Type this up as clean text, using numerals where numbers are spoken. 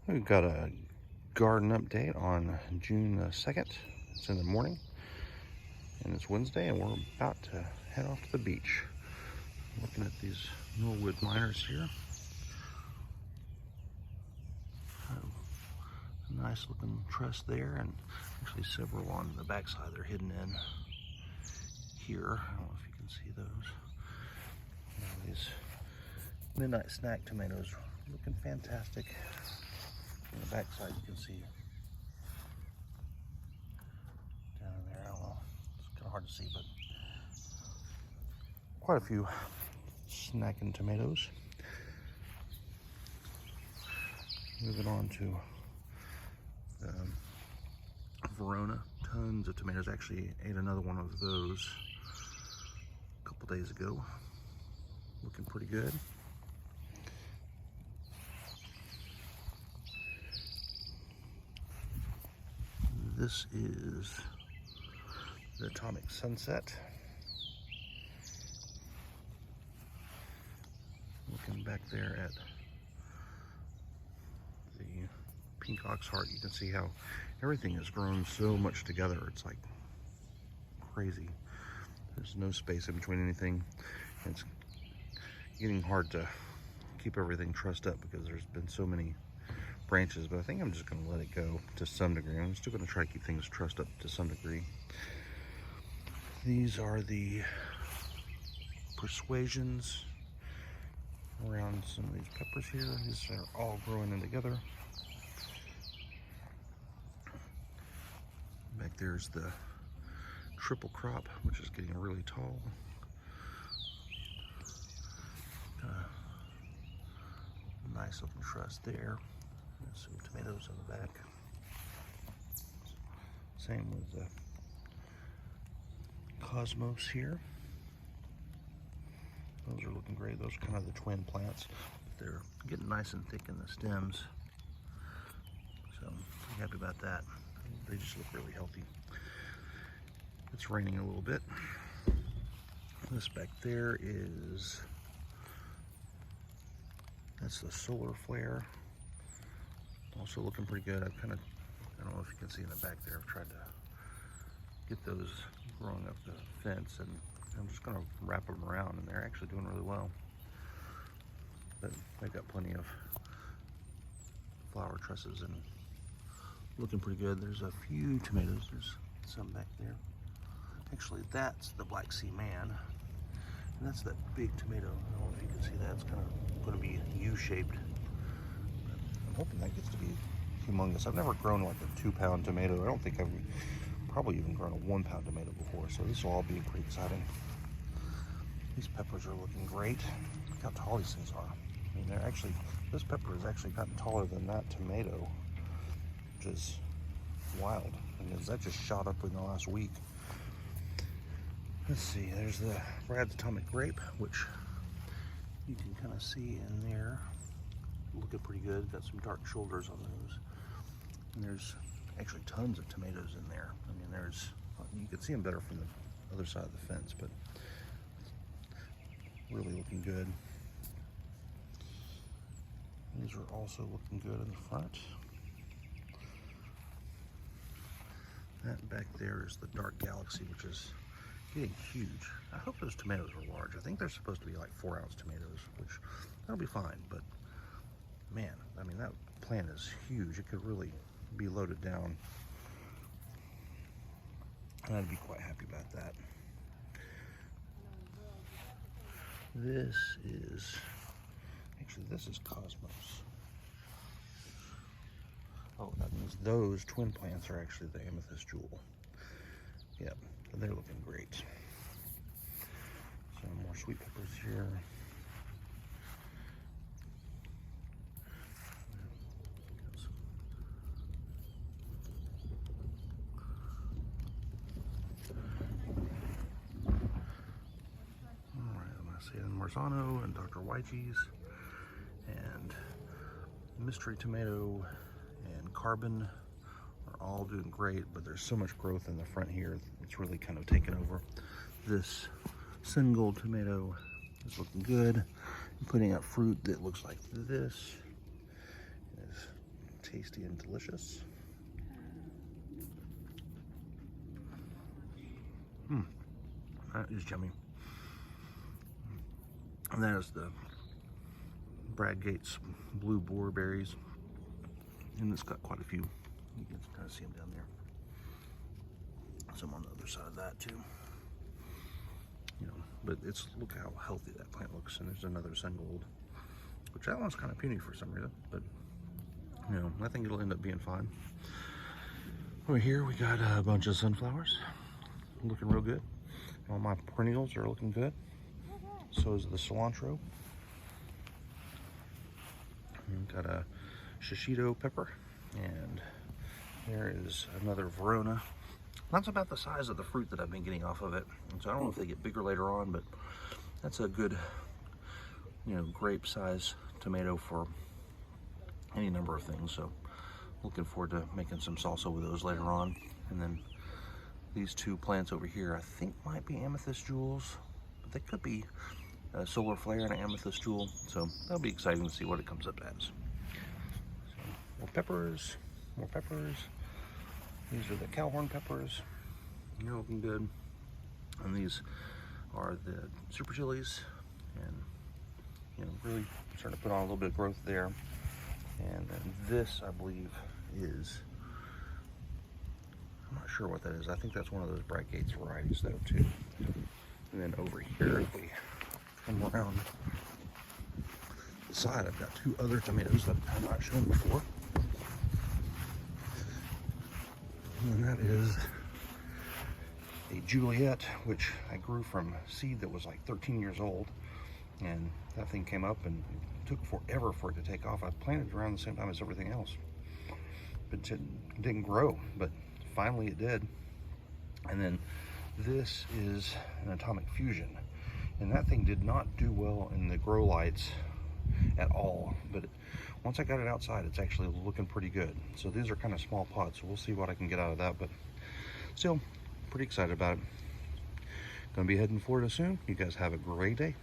We've got a garden update on June the 2nd. It's in the morning and it's Wednesday and we're about to head off to the beach. Looking at these Norwood miners here. A nice looking truss there, and actually several on the backside. They're hidden in here. I don't know if you can see those. Now these midnight snack tomatoes looking fantastic. On the backside you can see down in there. I don't know, it's kind of hard to see, but quite a few snacking tomatoes. Moving on to Verona, tons of tomatoes. Actually ate another one of those a couple days ago. Looking pretty good. This is the Atomic Sunset. Looking back there at the pink oxheart, you can see how everything has grown so much together. It's like crazy. There's no space in between anything. It's getting hard to keep everything trussed up because there's been so many branches, but I think I'm just going to let it go to some degree. I'm still going to try to keep things trussed up to some degree. These are the persuasions around some of these peppers here. These are all growing in together. Back there's the triple crop, which is getting really tall. Nice looking truss there. There's some tomatoes in the back. Same with the Cosmos here. Those are looking great. Those are kind of the twin plants. They're getting nice and thick in the stems. So I'm pretty happy about that. They just look really healthy. It's raining a little bit. This back there is, that's the solar flare. Also looking pretty good. I don't know if you can see in the back there, I've tried to get those growing up the fence, and I'm just gonna wrap them around, and they're actually doing really well. But they've got plenty of flower trusses and looking pretty good. There's a few tomatoes. There's some back there. Actually, that's the Black Sea Man. And that's that big tomato. I don't know if you can see that. It's kind of going to be U-shaped. I'm hoping that gets to be humongous. I've never grown like a 2-pound tomato. I don't think I've probably even grown a 1-pound tomato before. So this will all be pretty exciting. These peppers are looking great. Look how tall these things are. I mean, they're actually, this pepper has actually gotten taller than that tomato, which is wild. Because that just shot up in the last week. Let's see, there's the Brad's Atomic Grape, which you can kind of see in there. Looking pretty good. Got some dark shoulders on those. And there's actually tons of tomatoes in there. I mean, you can see them better from the other side of the fence, but really looking good. These are also looking good in the front. That back there is the Dark Galaxy, which is getting huge. I hope those tomatoes are large. I think they're supposed to be like 4-ounce tomatoes, which that'll be fine, but man, I mean, that plant is huge. It could really be loaded down. And I'd be quite happy about that. This is Cosmos. Oh, that means those twin plants are actually the Amethyst Jewel. Yep, they're looking great. Some more sweet peppers here. Marzano and Dr. Wygees and Mystery Tomato and Carbon are all doing great, but there's so much growth in the front here, it's really kind of taken over. This Sun Gold tomato is looking good, putting out fruit that looks like this. It's tasty and delicious. That is yummy. And that is the Brad Gates blue boar berries. And it's got quite a few. You can kind of see them down there. Some on the other side of that too. You know, but it's, look how healthy that plant looks. And there's another sun gold, which that one's kind of puny for some reason, but you know, I think it'll end up being fine. Over here we got a bunch of sunflowers, looking real good. All my perennials are looking good. So is the cilantro. And got a shishito pepper, and there is another Verona. That's about the size of the fruit that I've been getting off of it. And so I don't know if they get bigger later on, but that's a good, you know, grape size tomato for any number of things. So looking forward to making some salsa with those later on. And then these two plants over here I think might be amethyst jewels, but they could be a solar flare and an amethyst jewel. So that'll be exciting to see what it comes up as. So, more peppers, more peppers. These are the cowhorn peppers. They're looking good. And these are the super chilies, and you know, really starting to put on a little bit of growth there. And then this, I believe, is, I'm not sure what that is. I think that's one of those Brad Gates varieties though too. And then over here, if we come around the side, I've got two other tomatoes that I've not shown before. And that is a Juliet, which I grew from seed that was like 13 years old. And that thing came up and it took forever for it to take off. I planted it around the same time as everything else. But it didn't grow, but finally it did. And then this is an Atomic Fusion. And that thing did not do well in the grow lights at all. But once I got it outside, it's actually looking pretty good. So these are kind of small pots, so we'll see what I can get out of that. But still, pretty excited about it. Gonna be heading Florida soon. You guys have a great day.